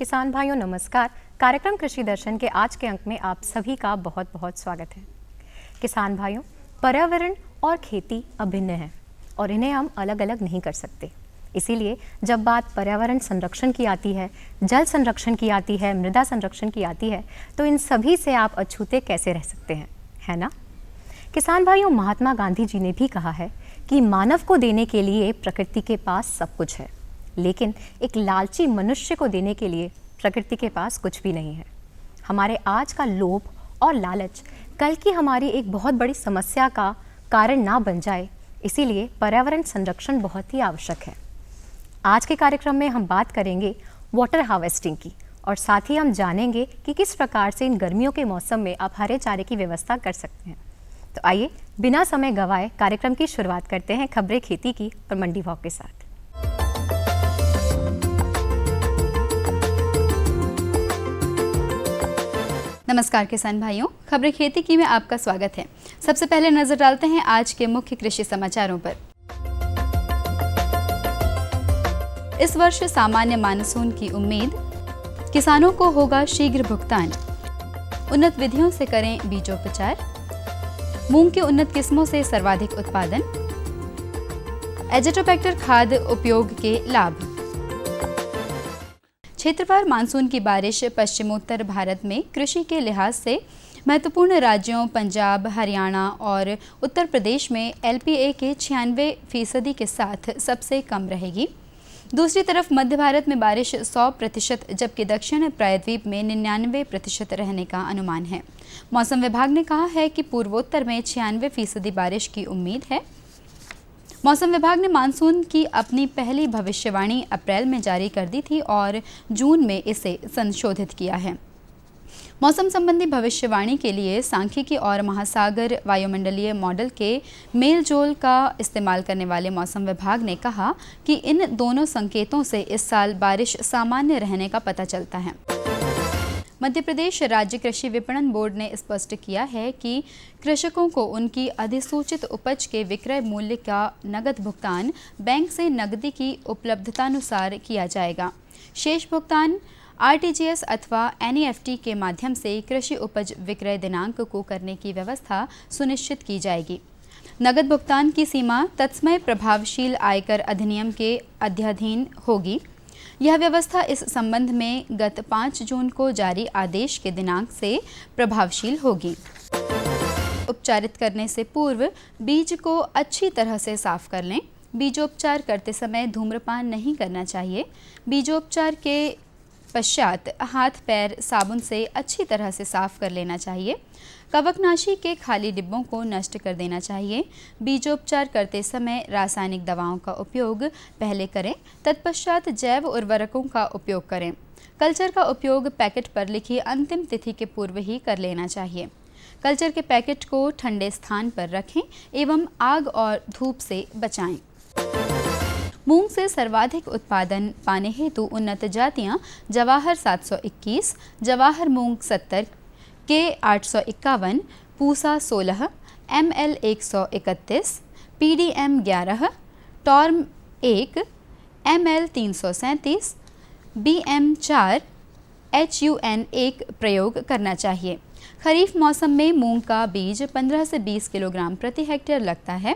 किसान भाइयों नमस्कार। कार्यक्रम कृषि दर्शन के आज के अंक में आप सभी का बहुत बहुत स्वागत है। किसान भाइयों, पर्यावरण और खेती अभिन्न है और इन्हें हम अलग अलग नहीं कर सकते। इसीलिए जब बात पर्यावरण संरक्षण की आती है, जल संरक्षण की आती है, मृदा संरक्षण की आती है, तो इन सभी से आप अछूते कैसे रह सकते हैं, है ना? किसान भाइयों, महात्मा गांधी जी ने भी कहा है कि मानव को देने के लिए प्रकृति के पास सब कुछ है, लेकिन एक लालची मनुष्य को देने के लिए प्रकृति के पास कुछ भी नहीं है। हमारे आज का लोभ और लालच कल की हमारी एक बहुत बड़ी समस्या का कारण ना बन जाए, इसीलिए पर्यावरण संरक्षण बहुत ही आवश्यक है। आज के कार्यक्रम में हम बात करेंगे वाटर हार्वेस्टिंग की और साथ ही हम जानेंगे कि किस प्रकार से इन गर्मियों के मौसम में आप हरे चारे की व्यवस्था कर सकते हैं। तो आइए बिना समय गवाए कार्यक्रम की शुरुआत करते हैं खबरें खेती की और मंडी भाव के साथ। नमस्कार किसान भाइयों, खबरें खेती की में आपका स्वागत है। सबसे पहले नजर डालते हैं आज के मुख्य कृषि समाचारों पर। इस वर्ष सामान्य मानसून की उम्मीद, किसानों को होगा शीघ्र भुगतान, उन्नत विधियों से करें बीजोपचार, मूंग की उन्नत किस्मों से सर्वाधिक उत्पादन, एजेटोबैक्टर खाद उपयोग के लाभ। क्षेत्रवार मानसून की बारिश पश्चिमोत्तर भारत में कृषि के लिहाज से महत्वपूर्ण राज्यों पंजाब, हरियाणा और उत्तर प्रदेश में एलपीए के 96% के साथ सबसे कम रहेगी। दूसरी तरफ मध्य भारत में बारिश 100%, जबकि दक्षिण प्रायद्वीप में 99% रहने का अनुमान है। मौसम विभाग ने कहा है कि पूर्वोत्तर में 96% बारिश की उम्मीद है। मौसम विभाग ने मानसून की अपनी पहली भविष्यवाणी अप्रैल में जारी कर दी थी और जून में इसे संशोधित किया है। मौसम संबंधी भविष्यवाणी के लिए सांख्यिकी और महासागर वायुमंडलीय मॉडल के मेलजोल का इस्तेमाल करने वाले मौसम विभाग ने कहा कि इन दोनों संकेतों से इस साल बारिश सामान्य रहने का पता चलता है। मध्य प्रदेश राज्य कृषि विपणन बोर्ड ने स्पष्ट किया है कि कृषकों को उनकी अधिसूचित उपज के विक्रय मूल्य का नगद भुगतान बैंक से नकदी की उपलब्धतानुसार किया जाएगा। शेष भुगतान आरटीजीएस अथवा एनईएफटी के माध्यम से कृषि उपज विक्रय दिनांक को करने की व्यवस्था सुनिश्चित की जाएगी। नगद भुगतान की सीमा तत्समय प्रभावशील आयकर अधिनियम के अध्याधीन होगी। यह व्यवस्था इस संबंध में गत 5 जून को जारी आदेश के दिनांक से प्रभावशील होगी। उपचारित करने से पूर्व बीज को अच्छी तरह से साफ कर लें। बीजोपचार करते समय धूम्रपान नहीं करना चाहिए। बीजोपचार के पश्चात हाथ पैर साबुन से अच्छी तरह से साफ कर लेना चाहिए। कवकनाशी के खाली डिब्बों को नष्ट कर देना चाहिए। बीजोपचार करते समय रासायनिक दवाओं का उपयोग पहले करें, तत्पश्चात जैव उर्वरकों का उपयोग करें। कल्चर का उपयोग पैकेट पर लिखी अंतिम तिथि के पूर्व ही कर लेना चाहिए। कल्चर के पैकेट को ठंडे स्थान पर रखें एवं आग और धूप से बचाएं। मूंग से सर्वाधिक उत्पादन पाने हेतु उन्नत जातियां जवाहर 721, जवाहर मूंग 70, के 851, Pusa 16, ML 131, PDM 11, टॉर्म 1, ML 337, BM 4, HUN 1 प्रयोग करना चाहिए। खरीफ मौसम में मूंग का बीज 15 से 20 किलोग्राम प्रति हेक्टेयर लगता है।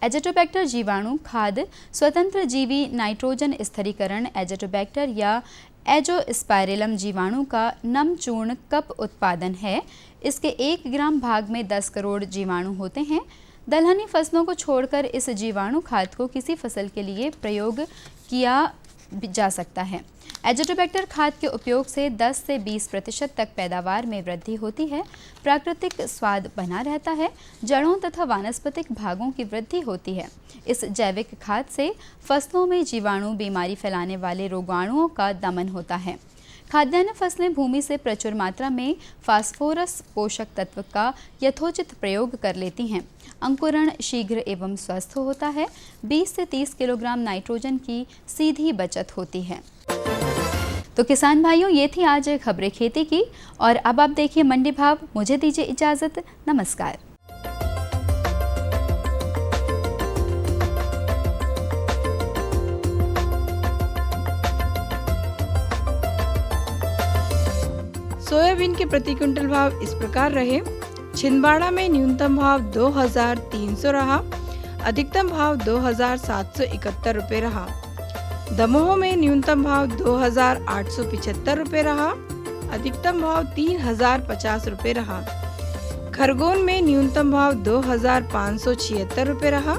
एजेटोबैक्टर जीवाणु खाद स्वतंत्र जीवी नाइट्रोजन स्थिरीकरण एजेटोबैक्टर या एजोस्पाइरिलम जीवाणु का नम चूर्ण कप उत्पादन है। इसके 1 ग्राम भाग में 10 करोड़ जीवाणु होते हैं। दलहनी फसलों को छोड़कर इस जीवाणु खाद को किसी फसल के लिए प्रयोग किया जा सकता है। एजेटोबैक्टर खाद के उपयोग से 10 से 20% तक पैदावार में वृद्धि होती है। प्राकृतिक स्वाद बना रहता है। जड़ों तथा वानस्पतिक भागों की वृद्धि होती है। इस जैविक खाद से फसलों में जीवाणु बीमारी फैलाने वाले रोगाणुओं का दमन होता है। खाद्यान्न फसलें भूमि से प्रचुर मात्रा में फास्फोरस पोषक तत्व का यथोचित प्रयोग कर लेती हैं। अंकुरण शीघ्र एवं स्वस्थ होता है। 20 से 30 किलोग्राम नाइट्रोजन की सीधी बचत होती है। तो किसान भाइयों, ये थी आज खबरें खेती की और अब आप देखिए मंडी भाव। मुझे दीजिए इजाजत। नमस्कार। सोयाबीन के प्रति क्विंटल भाव इस प्रकार रहे। छिंदवाड़ा में न्यूनतम भाव 2300 रहा, अधिकतम भाव 2771 रुपये रहा। दमोह में न्यूनतम भाव 2875 रुपये रहा, अधिकतम भाव 3050 रुपये रहा। खरगोन में न्यूनतम भाव 2576 रुपये रहा,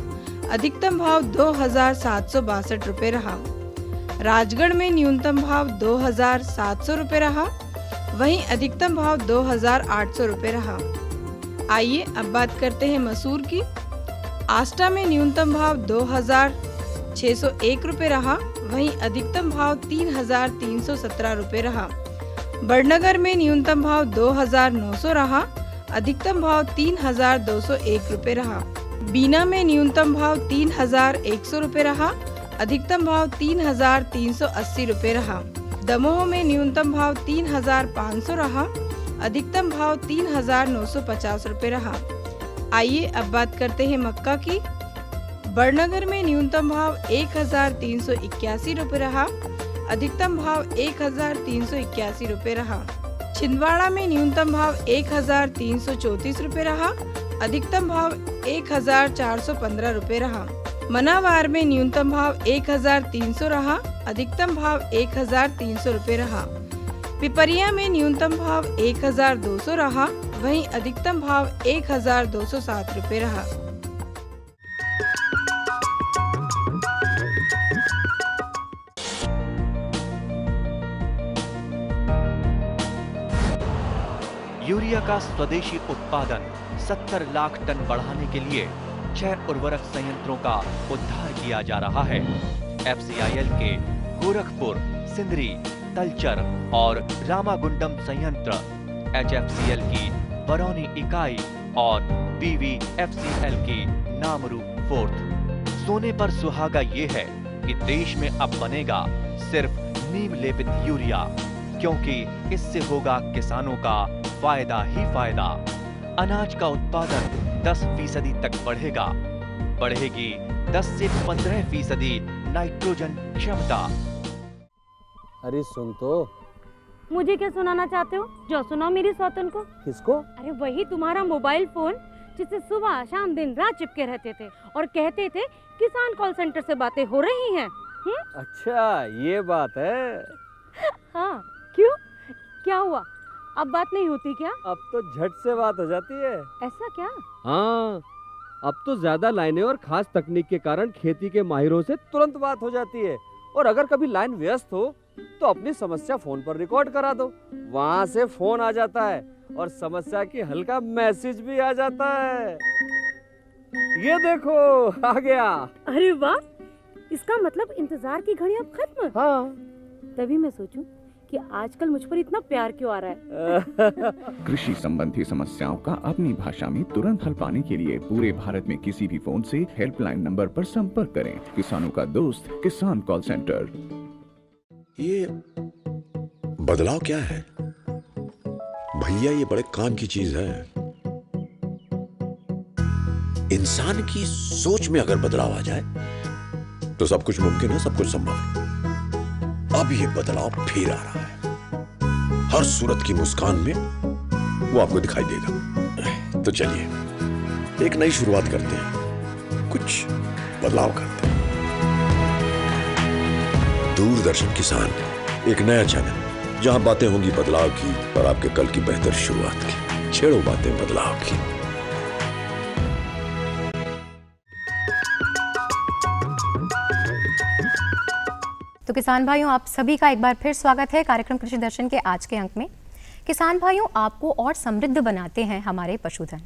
अधिकतम भाव 2762 रुपये रहा। राजगढ़ में न्यूनतम भाव 2700 रुपये रहा, वहीं अधिकतम भाव 2800 रुपये रहा। आइए अब बात करते हैं मसूर की। आष्टा में न्यूनतम भाव 2601 रुपये रहा, वहीं अधिकतम भाव 3317 रुपये रहा। बड़नगर में न्यूनतम भाव 2900 रहा, अधिकतम भाव 3201 रुपये रहा। बीना में न्यूनतम भाव 3100 रुपये रहा, अधिकतम भाव 3380 रुपये रहा। दमोह में न्यूनतम भाव 3500 रहा, अधिकतम भाव 3950 रुपये रहा। आइए अब बात करते हैं मक्का की। बड़नगर में न्यूनतम भाव 1381 रुपये रहा, अधिकतम भाव 1381 रुपये रहा। छिंदवाड़ा में न्यूनतम भाव 1334 रुपये रहा, अधिकतम भाव 1415 रुपये रहा। मनावार में न्यूनतम भाव 1300 रहा, अधिकतम भाव 1300 रुपये रहा। पिपरिया में न्यूनतम भाव 1200 रहा, वहीं अधिकतम भाव 1207 रुपये रहा। यूरिया का स्वदेशी उत्पादन 70 लाख टन बढ़ाने के लिए 6 उर्वरक संयंत्रों का उद्धार किया जा रहा है। FCIL के गोरखपुर, सिंदरी, तलचर और रामागुंडम संयंत्र, HFCL की बरौनी इकाई और BVFCL की नामरू फोर्थ। सोने पर सुहागा ये है कि देश में अब बनेगा सिर्फ नीम लेपित यूरिया, क्योंकि इससे होगा किसानों का फायदा ही फायदा। अनाज का उत्पादन 10% तक बढ़ेगा, बढ़ेगी 10 से 15% नाइट्रोजन क्षमता। अरे सुन तो। मुझे क्या सुनाना चाहते हो? जो सुनाओ मेरी सौतन को। किसको? अरे वही तुम्हारा मोबाइल फोन जिससे सुबह शाम दिन रात चिपके रहते थे और कहते थे किसान कॉल सेंटर से बातें हो रही हैं। अच्छा ये बात है। हाँ क्यों, क्या हुआ? अब बात नहीं होती क्या? अब तो झट से बात हो जाती है। ऐसा क्या? हाँ, अब तो ज्यादा लाइनें और खास तकनीक के कारण खेती के माहिरों से तुरंत बात हो जाती है। और अगर कभी लाइन व्यस्त हो तो अपनी समस्या फोन पर रिकॉर्ड करा दो, वहाँ से फोन आ जाता है और समस्या की हल का मैसेज भी आ जाता है। ये देखो आ गया। अरे वाह, इसका मतलब इंतजार की घड़ी अब खत्म। हाँ, तभी मैं सोचूं कि आजकल मुझ पर इतना प्यार क्यों आ रहा है। कृषि संबंधी समस्याओं का अपनी भाषा में तुरंत हल पाने के लिए पूरे भारत में किसी भी फोन से हेल्पलाइन नंबर पर संपर्क करें। किसानों का दोस्त किसान कॉल सेंटर। ये बदलाव क्या है भैया? ये बड़े काम की चीज है। इंसान की सोच में अगर बदलाव आ जाए तो सब कुछ मुमकिन है, सब कुछ संभव है। अब ये बदलाव फिर आ रहा है। हर सूरत की मुस्कान में वो आपको दिखाई देगा। तो चलिए एक नई शुरुआत करते हैं, कुछ बदलाव करते हैं। दूरदर्शन किसान, एक नया चैनल जहां बातें होंगी बदलाव की और आपके कल की बेहतर शुरुआत की। छेड़ो बातें बदलाव की। तो किसान भाइयों, आप सभी का एक बार फिर स्वागत है कार्यक्रम कृषि दर्शन के आज के अंक में। किसान भाइयों, आपको और समृद्ध बनाते हैं हमारे पशुधन।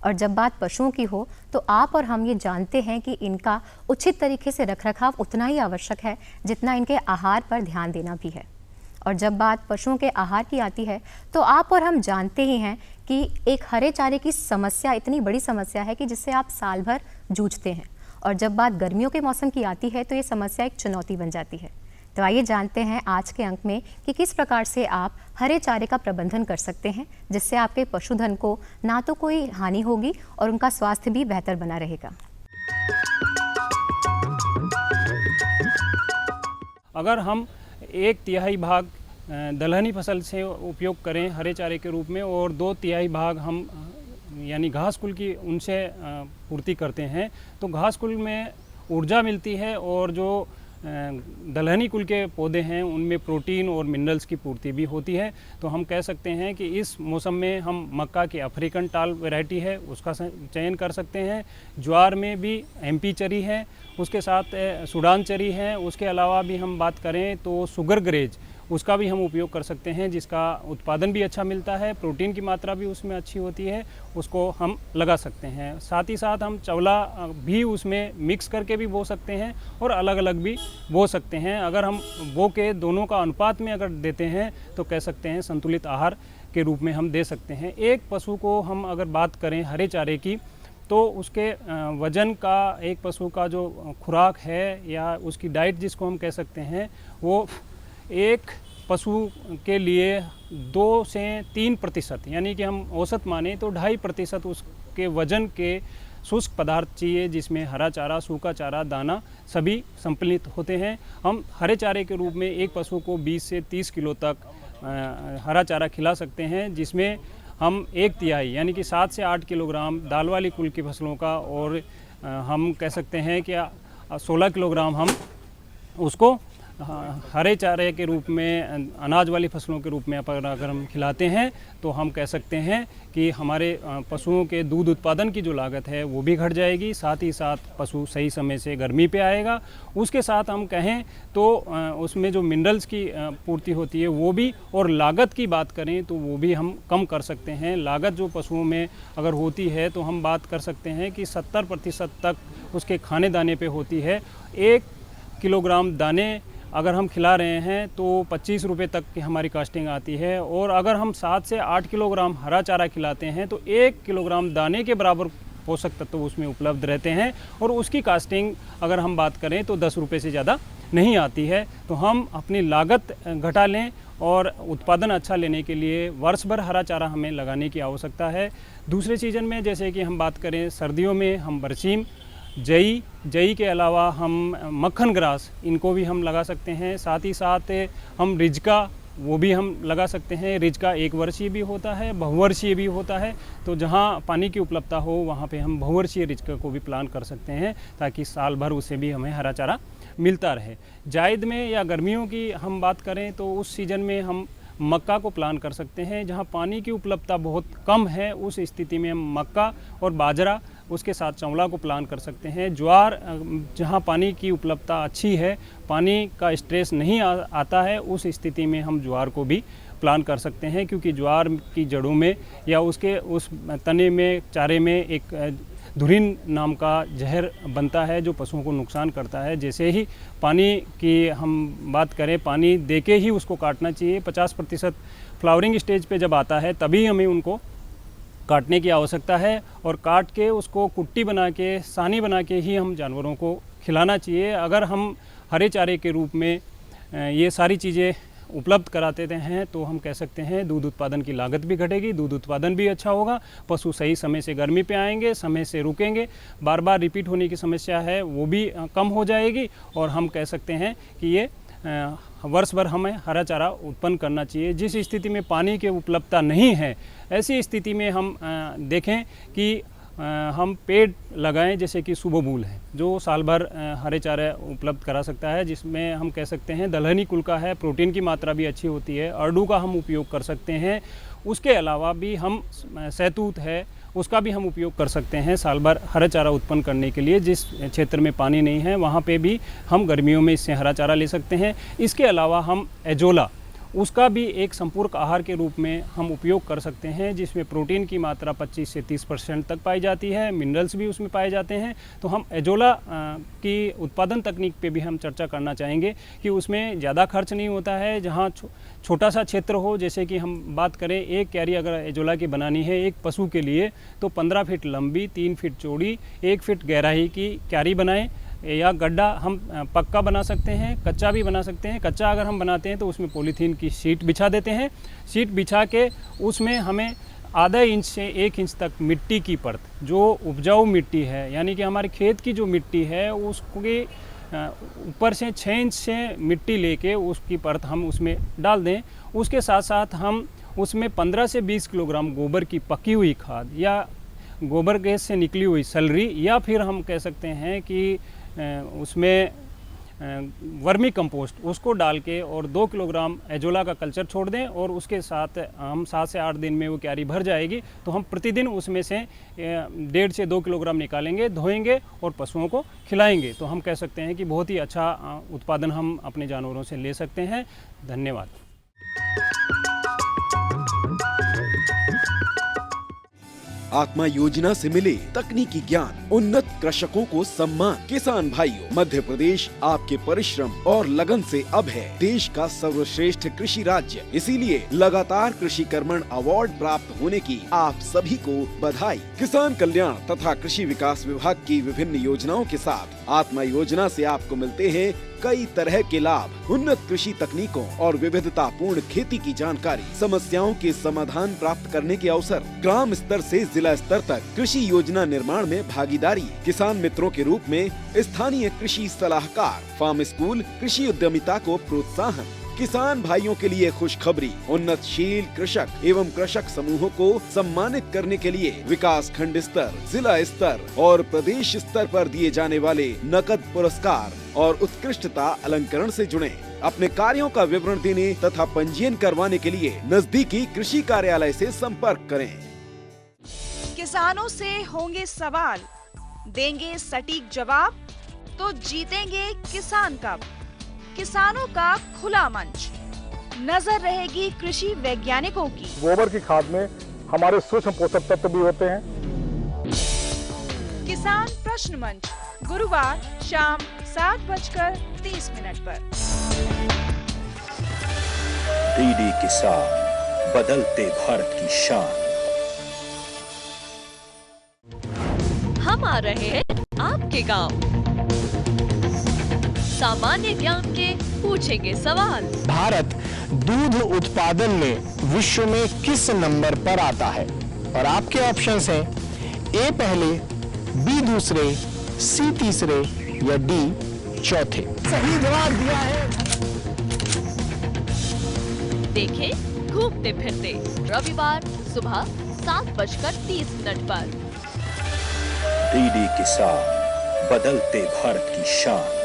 और जब बात पशुओं की हो तो आप और हम ये जानते हैं कि इनका उचित तरीके से रखरखाव उतना ही आवश्यक है जितना इनके आहार पर ध्यान देना भी है। और जब बात पशुओं के आहार की आती है तो आप और हम जानते ही हैं कि एक हरे चारे की समस्या इतनी बड़ी समस्या है कि जिससे आप साल भर जूझते हैं। और जब बात गर्मियों के मौसम की आती है तो ये समस्या एक चुनौती बन जाती है। तो आइए जानते हैं आज के अंक में कि किस प्रकार से आप हरे चारे का प्रबंधन कर सकते हैं जिससे आपके पशुधन को ना तो कोई हानि होगी और उनका स्वास्थ्य भी बेहतर बना रहेगा। अगर हम 1/3 भाग दलहनी फसल से उपयोग करें हरे चारे के रूप में, और 2/3 भाग हम यानी घास कुल की उनसे पूर्ति करते हैं। तो घास कुल में ऊर्जा मिलती है और जो दलहनी कुल के पौधे हैं उनमें प्रोटीन और मिनरल्स की पूर्ति भी होती है। तो हम कह सकते हैं कि इस मौसम में हम मक्का की अफ्रीकन टाल वैरायटी है उसका चयन कर सकते हैं। ज्वार में भी MP चरी है, उसके साथ सूडान चरी है। उसके अलावा भी हम बात करें तो शुगर ग्रेज उसका भी हम उपयोग कर सकते हैं, जिसका उत्पादन भी अच्छा मिलता है, प्रोटीन की मात्रा भी उसमें अच्छी होती है, उसको हम लगा सकते हैं। साथ ही साथ हम चवला भी उसमें मिक्स करके भी बो सकते हैं और अलग अलग भी बो सकते हैं। अगर हम बो के दोनों का अनुपात में अगर देते हैं तो कह सकते हैं संतुलित आहार के रूप में हम दे सकते हैं। एक पशु को हम अगर बात करें हरे चारे की तो उसके वज़न का, एक पशु का जो खुराक है या उसकी डाइट जिसको हम कह सकते हैं, वो एक पशु के लिए 2 से 3% यानी कि हम औसत माने तो 2.5% उसके वज़न के शुष्क पदार्थ चाहिए, जिसमें हरा चारा, सूखा चारा, दाना सभी सम्मिलित होते हैं। हम हरे चारे के रूप में एक पशु को 20 से 30 किलो तक हरा चारा खिला सकते हैं, जिसमें हम 1/3 यानी कि 7 से 8 किलोग्राम दाल वाली कुल की फसलों का और हम कह सकते हैं कि 16 किलोग्राम हम उसको हरे चारे के रूप में, अनाज वाली फसलों के रूप में अगर हम खिलाते हैं तो हम कह सकते हैं कि हमारे पशुओं के दूध उत्पादन की जो लागत है वो भी घट जाएगी। साथ ही साथ पशु सही समय से गर्मी पे आएगा। उसके साथ हम कहें तो उसमें जो मिनरल्स की पूर्ति होती है वो भी, और लागत की बात करें तो वो भी हम कम कर सकते हैं। लागत जो पशुओं में अगर होती है तो हम बात कर सकते हैं कि 70% तक उसके खाने दाने पे होती है। 1 किलोग्राम दाने अगर हम खिला रहे हैं तो 25 रुपये तक की हमारी कास्टिंग आती है, और अगर हम 7 से 8 किलोग्राम हरा चारा खिलाते हैं तो 1 किलोग्राम दाने के बराबर पोषक तत्व उसमें उपलब्ध रहते हैं, और उसकी कास्टिंग अगर हम बात करें तो 10 रुपये से ज़्यादा नहीं आती है। तो हम अपनी लागत घटा लें और उत्पादन अच्छा लेने के लिए वर्ष भर हरा चारा हमें लगाने की आवश्यकता है। दूसरे सीजन में जैसे कि हम बात करें सर्दियों में हम बरसीम, जई के अलावा हम मक्खन ग्रास, इनको भी हम लगा सकते हैं। साथ ही साथ हम रिजका, वो भी हम लगा सकते हैं। रिजका 1 वर्षीय भी होता है, बहुवर्षीय भी होता है। तो जहाँ पानी की उपलब्धता हो वहाँ पे हम बहुवर्षीय रिजका को भी प्लान कर सकते हैं, ताकि साल भर उसे भी हमें हरा चारा मिलता रहे। जायद में या गर्मियों की हम बात करें तो उस सीज़न में हम मक्का को प्लान कर सकते हैं। जहाँ पानी की उपलब्धता बहुत कम है उस स्थिति में हम मक्का और बाजरा, उसके साथ चवला को प्लान कर सकते हैं। ज्वार, जहाँ पानी की उपलब्धता अच्छी है, पानी का स्ट्रेस नहीं आता है, उस स्थिति में हम ज्वार को भी प्लान कर सकते हैं, क्योंकि ज्वार की जड़ों में या उसके उस तने में, चारे में एक धुरिन नाम का जहर बनता है जो पशुओं को नुकसान करता है। जैसे ही पानी की हम बात करें, पानी देके ही उसको काटना चाहिए। 50% फ्लावरिंग स्टेज पे जब आता है तभी हमें उनको काटने की आवश्यकता है, और काट के उसको कुट्टी बना के, सानी बना के ही हम जानवरों को खिलाना चाहिए। अगर हम हरे चारे के रूप में ये सारी चीज़ें उपलब्ध कराते हैं तो हम कह सकते हैं दूध उत्पादन की लागत भी घटेगी, दूध उत्पादन भी अच्छा होगा, पशु सही समय से गर्मी पे आएंगे, समय से रुकेंगे, बार बार रिपीट होने की समस्या है वो भी कम हो जाएगी, और हम कह सकते हैं कि ये वर्ष भर हमें हरा चारा उत्पन्न करना चाहिए। जिस स्थिति में पानी की उपलब्धता नहीं है, ऐसी स्थिति में हम देखें कि हम पेड़ लगाएं, जैसे कि सुबोबूल है जो साल भर हरे चारा उपलब्ध करा सकता है, जिसमें हम कह सकते हैं दलहनी कुल का है, प्रोटीन की मात्रा भी अच्छी होती है। अर्डू का हम उपयोग कर सकते हैं। उसके अलावा भी हम सैतूत है, उसका भी हम उपयोग कर सकते हैं साल भर हरा चारा उत्पन्न करने के लिए। जिस क्षेत्र में पानी नहीं है वहाँ पे भी हम गर्मियों में इससे हरा चारा ले सकते हैं। इसके अलावा हम एजोला, उसका भी एक संपूरक आहार के रूप में हम उपयोग कर सकते हैं, जिसमें प्रोटीन की मात्रा 25 से 30% तक पाई जाती है, मिनरल्स भी उसमें पाए जाते हैं। तो हम एजोला की उत्पादन तकनीक पे भी हम चर्चा करना चाहेंगे कि उसमें ज़्यादा खर्च नहीं होता है। जहाँ छोटा सा क्षेत्र हो, जैसे कि हम बात करें एक क्यारी अगर एजोला की बनानी है एक पशु के लिए, तो 15 फीट लंबी, 3 फीट चौड़ी, 1 फीट गहराई की क्यारी बनाएं, या गड्ढा हम पक्का बना सकते हैं, कच्चा भी बना सकते हैं। कच्चा अगर हम बनाते हैं तो उसमें पॉलीथीन की शीट बिछा देते हैं। शीट बिछा के उसमें हमें आधा इंच से 1 इंच तक मिट्टी की परत, जो उपजाऊ मिट्टी है, यानी कि हमारे खेत की जो मिट्टी है उसकी ऊपर से 6 इंच से मिट्टी लेके उसकी परत हम उसमें डाल दें। उसके साथ साथ हम उसमें 15 से 20 किलोग्राम गोबर की पकी हुई खाद या गोबर गैस से निकली हुई सलरी, या फिर हम कह सकते हैं कि उसमें वर्मी कंपोस्ट उसको डाल के और 2 किलोग्राम एजोला का कल्चर छोड़ दें, और उसके साथ हम 7 से 8 दिन में वो क्यारी भर जाएगी। तो हम प्रतिदिन उसमें से 1.5 से 2 किलोग्राम निकालेंगे, धोएंगे और पशुओं को खिलाएंगे। तो हम कह सकते हैं कि बहुत ही अच्छा उत्पादन हम अपने जानवरों से ले सकते हैं। धन्यवाद। आत्मा योजना से मिले तकनीकी ज्ञान, उन्नत कृषकों को सम्मान। किसान भाइयों, मध्य प्रदेश आपके परिश्रम और लगन से अब है देश का सर्वश्रेष्ठ कृषि राज्य। इसीलिए लगातार कृषि कर्मण अवार्ड प्राप्त होने की आप सभी को बधाई। किसान कल्याण तथा कृषि विकास विभाग की विभिन्न योजनाओं के साथ आत्मा योजना से आपको मिलते हैं कई तरह के लाभ, उन्नत कृषि तकनीकों और विविधतापूर्ण खेती की जानकारी, समस्याओं के समाधान प्राप्त करने के अवसर, ग्राम स्तर से जिला स्तर तक कृषि योजना निर्माण में भागीदारी, किसान मित्रों के रूप में स्थानीय कृषि सलाहकार, फार्म स्कूल, कृषि उद्यमिता को प्रोत्साहन। किसान भाइयों के लिए खुशखबरी, उन्नतशील कृषक एवं कृषक समूहों को सम्मानित करने के लिए विकास खंड स्तर, जिला स्तर और प्रदेश स्तर पर दिए जाने वाले नकद पुरस्कार और उत्कृष्टता अलंकरण से जुड़े। अपने कार्यों का विवरण देने तथा पंजीयन करवाने के लिए नजदीकी कृषि कार्यालय से संपर्क करें। किसानों से होंगे सवाल, देंगे सटीक जवाब, तो जीतेंगे किसान कप। किसानों का खुला मंच, नजर रहेगी कृषि वैज्ञानिकों की। गोबर की खाद में हमारे सूक्ष्म पोषक तत्व भी होते हैं। किसान प्रश्न मंच, गुरुवार शाम 7:30 पर। डीडी किसान, बदलते भारत की शान। हम आ रहे हैं आपके गांव, सामान्य ज्ञान के पूछेंगे सवाल। भारत दूध उत्पादन में विश्व में किस नंबर पर आता है? और आपके ऑप्शंस हैं ए पहले, बी दूसरे, सी तीसरे या डी चौथे। सही जवाब दिया है। देखें घूमते फिरते रविवार सुबह 7:30 पर। डीडी किसान, बदलते भारत की शान।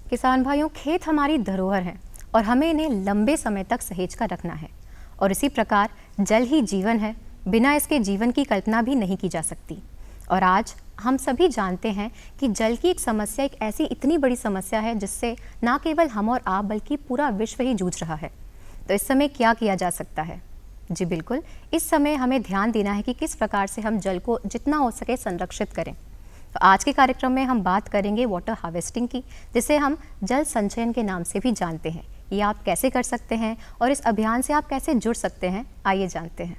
किसान भाइयों, खेत हमारी धरोहर है और हमें इन्हें लंबे समय तक सहेज कर रखना है। और इसी प्रकार जल ही जीवन है, बिना इसके जीवन की कल्पना भी नहीं की जा सकती। और आज हम सभी जानते हैं कि जल की एक समस्या एक ऐसी इतनी बड़ी समस्या है जिससे ना केवल हम और आप बल्कि पूरा विश्व ही जूझ रहा है। तो इस समय क्या किया जा सकता है? जी बिल्कुल, इस समय हमें ध्यान देना है कि किस प्रकार से हम जल को जितना हो सके संरक्षित करें। तो आज के कार्यक्रम में हम बात करेंगे वाटर हार्वेस्टिंग की, जिसे हम जल संचयन के नाम से भी जानते हैं। ये आप कैसे कर सकते हैं और इस अभियान से आप कैसे जुड़ सकते हैं, आइए जानते हैं।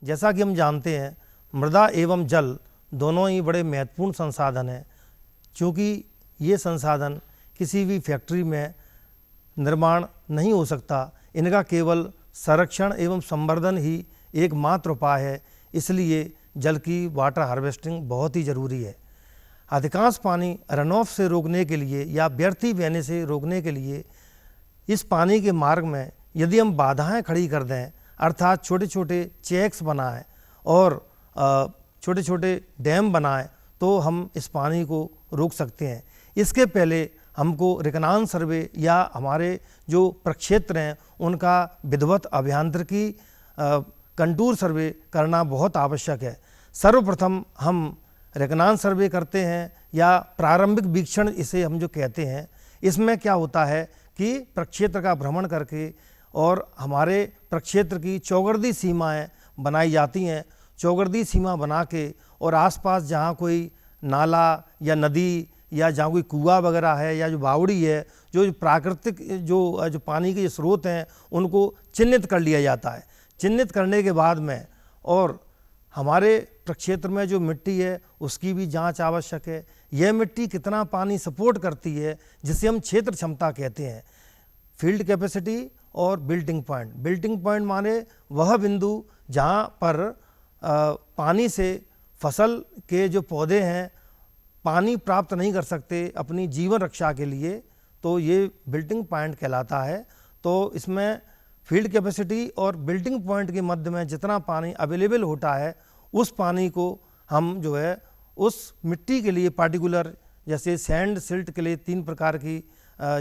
जैसा कि हम जानते हैं, मृदा एवं जल दोनों ही बड़े महत्वपूर्ण संसाधन हैं, क्योंकि ये संसाधन किसी भी फैक्ट्री में निर्माण नहीं हो सकता। इनका केवल संरक्षण एवं संवर्धन ही एकमात्र उपाय है। इसलिए जल की वाटर हार्वेस्टिंग बहुत ही ज़रूरी है। अधिकांश पानी रन ऑफ से रोकने के लिए या व्यर्थी बहने से रोकने के लिए इस पानी के मार्ग में यदि हम बाधाएं खड़ी कर दें, अर्थात छोटे छोटे चेक्स बनाएं और छोटे छोटे डैम बनाएं, तो हम इस पानी को रोक सकते हैं। इसके पहले हमको रेकनांस सर्वे या हमारे जो प्रक्षेत्र हैं उनका विधिवत अभियांत्रिकी कंटूर सर्वे करना बहुत आवश्यक है। सर्वप्रथम हम रेकनांस सर्वे करते हैं या प्रारंभिक वीक्षण इसे हम जो कहते हैं। इसमें क्या होता है कि प्रक्षेत्र का भ्रमण करके और हमारे प्रक्षेत्र की चौगर्दी सीमाएं बनाई जाती हैं। चौगर्दी सीमा बना के और आसपास जहाँ कोई नाला या नदी या जहाँ कोई कुआं वगैरह है या जो बावड़ी है, जो प्राकृतिक जो पानी के स्रोत हैं, उनको चिन्हित कर लिया जाता है। चिन्हित करने के बाद में और हमारे प्रक्षेत्र में जो मिट्टी है उसकी भी जांच आवश्यक है। यह मिट्टी कितना पानी सपोर्ट करती है, जिसे हम क्षेत्र क्षमता कहते हैं। फील्ड कैपेसिटी और बिल्टिंग पॉइंट। बिल्टिंग पॉइंट माने वह बिंदु जहाँ पर पानी से फसल के जो पौधे हैं पानी प्राप्त नहीं कर सकते अपनी जीवन रक्षा के लिए, तो ये बिल्टिंग पॉइंट कहलाता है। तो इसमें फील्ड कैपेसिटी और बिल्टिंग पॉइंट के मध्य में जितना पानी अवेलेबल होता है उस पानी को हम जो है उस मिट्टी के लिए पार्टिकुलर, जैसे सैंड सिल्ट के लिए 3 प्रकार की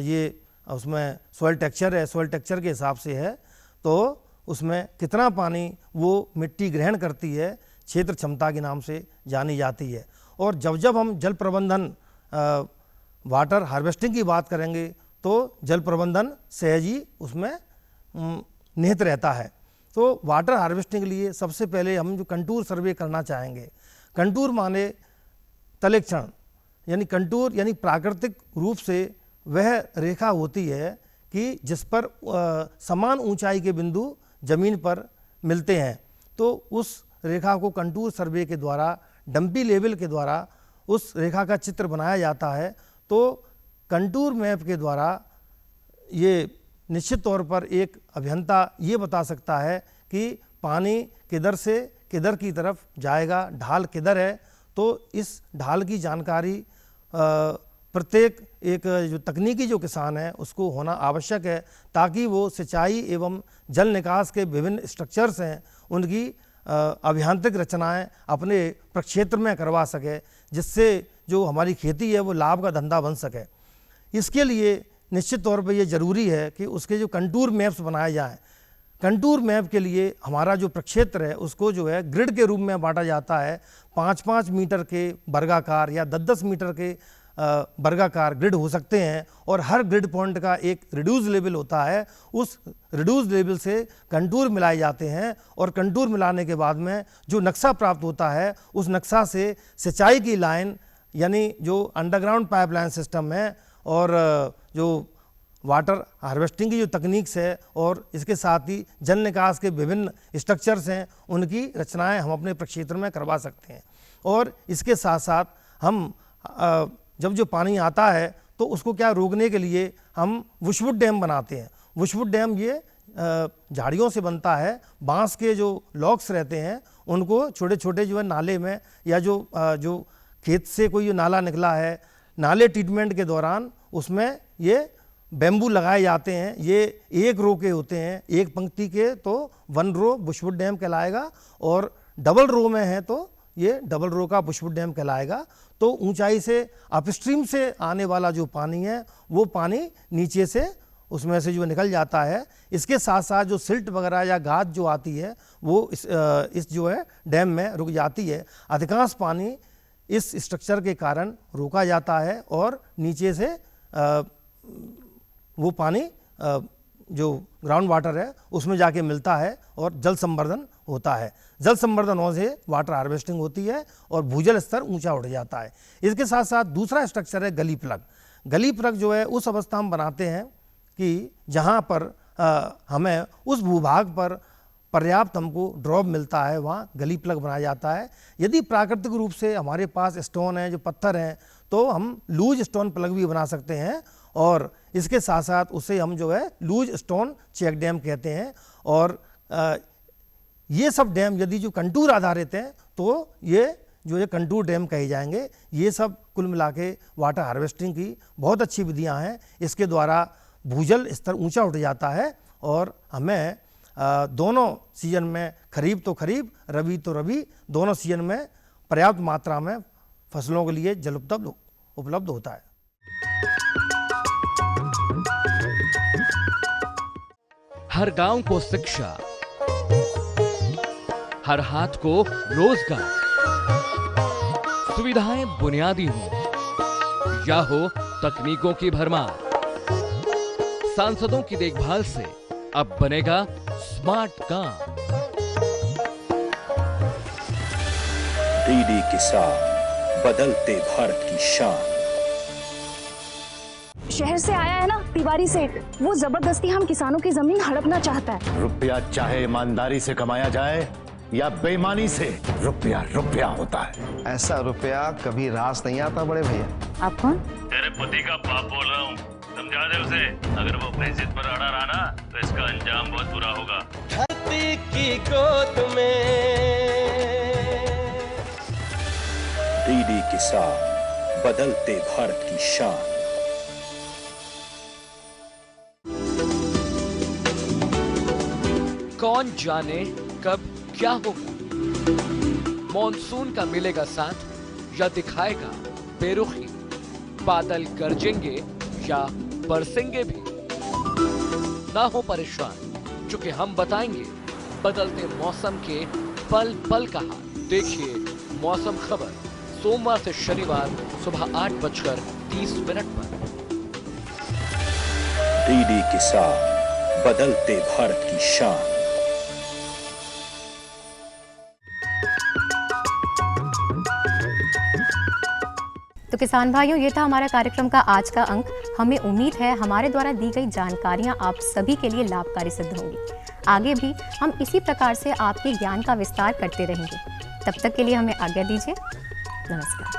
ये उसमें सॉइल टेक्सचर है, सॉइल टेक्सचर के हिसाब से है, तो उसमें कितना पानी वो मिट्टी ग्रहण करती है क्षेत्र क्षमता के नाम से जानी जाती है। और जब जब हम जल प्रबंधन वाटर हार्वेस्टिंग की बात करेंगे तो जल प्रबंधन सहज ही उसमें निहित रहता है। तो वाटर हार्वेस्टिंग के लिए सबसे पहले हम जो कंटूर सर्वे करना चाहेंगे, कंटूर माने तलेक्षण, यानी कंटूर यानी प्राकृतिक रूप से वह रेखा होती है कि जिस पर समान ऊंचाई के बिंदु जमीन पर मिलते हैं, तो उस रेखा को कंटूर सर्वे के द्वारा डंपी लेवल के द्वारा उस रेखा का चित्र बनाया जाता है। तो कंटूर मैप के द्वारा ये निश्चित तौर पर एक अभियंता ये बता सकता है कि पानी किधर से किधर की तरफ जाएगा, ढाल किधर है। तो इस ढाल की जानकारी प्रत्येक एक जो तकनीकी जो किसान है उसको होना आवश्यक है, ताकि वो सिंचाई एवं जल निकास के विभिन्न स्ट्रक्चर्स हैं उनकी अभियांत्रिक रचनाएं अपने प्रक्षेत्र में करवा सके, जिससे जो हमारी खेती है वो लाभ का धंधा बन सके। इसके लिए निश्चित तौर पर ये ज़रूरी है कि उसके जो कंटूर मैप्स बनाए जाएं। कंटूर मैप के लिए हमारा जो प्रक्षेत्र है उसको जो है ग्रिड के रूप में बांटा जाता है। 5-5 मीटर के वर्गाकार या 10-10 मीटर के वर्गाकार ग्रिड हो सकते हैं, और हर ग्रिड पॉइंट का एक रिड्यूस लेवल होता है। उस रिड्यूस लेवल से कंटूर मिलाए जाते हैं, और कंटूर मिलाने के बाद में जो नक्शा प्राप्त होता है उस नक्शा से सिंचाई की लाइन यानी जो अंडरग्राउंड पाइपलाइन सिस्टम है और जो वाटर हार्वेस्टिंग की जो तकनीक्स है और इसके साथ ही जल निकास के विभिन्न स्ट्रक्चर्स हैं उनकी रचनाएं हम अपने प्रक्षेत्र में करवा सकते हैं। और इसके साथ साथ हम जब जो पानी आता है तो उसको क्या रोकने के लिए हम वुशवुड डैम बनाते हैं। वुशवुड डैम ये झाड़ियों से बनता है, बांस के जो लॉक्स रहते हैं उनको छोटे छोटे जो है नाले में या जो खेत से कोई नाला निकला है, नाले ट्रीटमेंट के दौरान उसमें ये बैम्बू लगाए जाते हैं। ये एक रो के होते हैं, एक पंक्ति के तो 1 रो बुशवुड डैम कहलाएगा, और डबल रो में है तो ये डबल रो का बुशवुड डैम कहलाएगा। तो ऊंचाई से अपस्ट्रीम से आने वाला जो पानी है वो पानी नीचे से उसमें से जो निकल जाता है। इसके साथ साथ जो सिल्ट वगैरह या गाद जो आती है वो इस जो है डैम में रुक जाती है। अधिकांश पानी इस स्ट्रक्चर के कारण रोका जाता है और नीचे से वो पानी जो ग्राउंड वाटर है उसमें जाके मिलता है और जल संवर्धन होता है। जल संवर्धन होने से वाटर हार्वेस्टिंग होती है और भूजल स्तर ऊंचा उठ जाता है। इसके साथ साथ दूसरा स्ट्रक्चर है गली प्लग। गली प्लग जो है उस अवस्था में बनाते हैं कि जहाँ पर हमें उस भूभाग पर पर्याप्त हमको ड्रॉप मिलता है, वहाँ गली प्लग बनाया जाता है। यदि प्राकृतिक रूप से हमारे पास स्टोन है, जो पत्थर हैं, तो हम लूज स्टोन प्लग भी बना सकते हैं, और इसके साथ साथ उसे हम जो है लूज स्टोन चेक डैम कहते हैं। और ये सब डैम यदि जो कंटूर आधारित हैं तो ये जो ये कंटूर डैम कहे जाएंगे। ये सब कुल मिला के वाटर हार्वेस्टिंग की बहुत अच्छी विधियां हैं। इसके द्वारा भूजल स्तर ऊंचा उठ जाता है और हमें दोनों सीजन में, खरीफ तो खरीफ, रबी तो रबी, दोनों सीजन में पर्याप्त मात्रा में फसलों के लिए जल उपलब्ध होता है। हर गांव को शिक्षा, हर हाथ को रोजगार, सुविधाएं बुनियादी हो या हो तकनीकों की भरमार, सांसदों की देखभाल से अब बनेगा स्मार्ट काम। डीडी किसान, बदलते भारत की शान। शहर से आया है ना तिवारी सेठ, वो जबरदस्ती हम किसानों की जमीन हड़पना चाहता है। रुपया चाहे ईमानदारी से कमाया जाए या बेईमानी से, रुपया रुपया होता है। ऐसा रुपया कभी रास नहीं आता बड़े भैया। आप कौन? तेरे पति का बाप बोल रहा हूँ। समझा दे उसे, अगर वो अपनी जिद पर अड़ा रहा ना तो इसका अंजाम बहुत बुरा होगा। धरती की गोद में डीडी किसान, बदलते भारत की शान। कौन जाने कब क्या होगा, मॉनसून का मिलेगा साथ या दिखाएगा बेरुखी, बादल गरजेंगे या बरसेंगे भी। ना हो परेशान, क्योंकि हम बताएंगे बदलते मौसम के पल पल का हाल। देखिए मौसम खबर सोमवार से शनिवार सुबह 8:30 पर। डीडी किसान, बदलते भारत की शान। तो किसान भाइयों, ये था हमारा कार्यक्रम का आज का अंक। हमें उम्मीद है हमारे द्वारा दी गई जानकारियाँ आप सभी के लिए लाभकारी सिद्ध होंगी। आगे भी हम इसी प्रकार से आपके ज्ञान का विस्तार करते रहेंगे। तब तक के लिए हमें आज्ञा दीजिए। नमस्कार।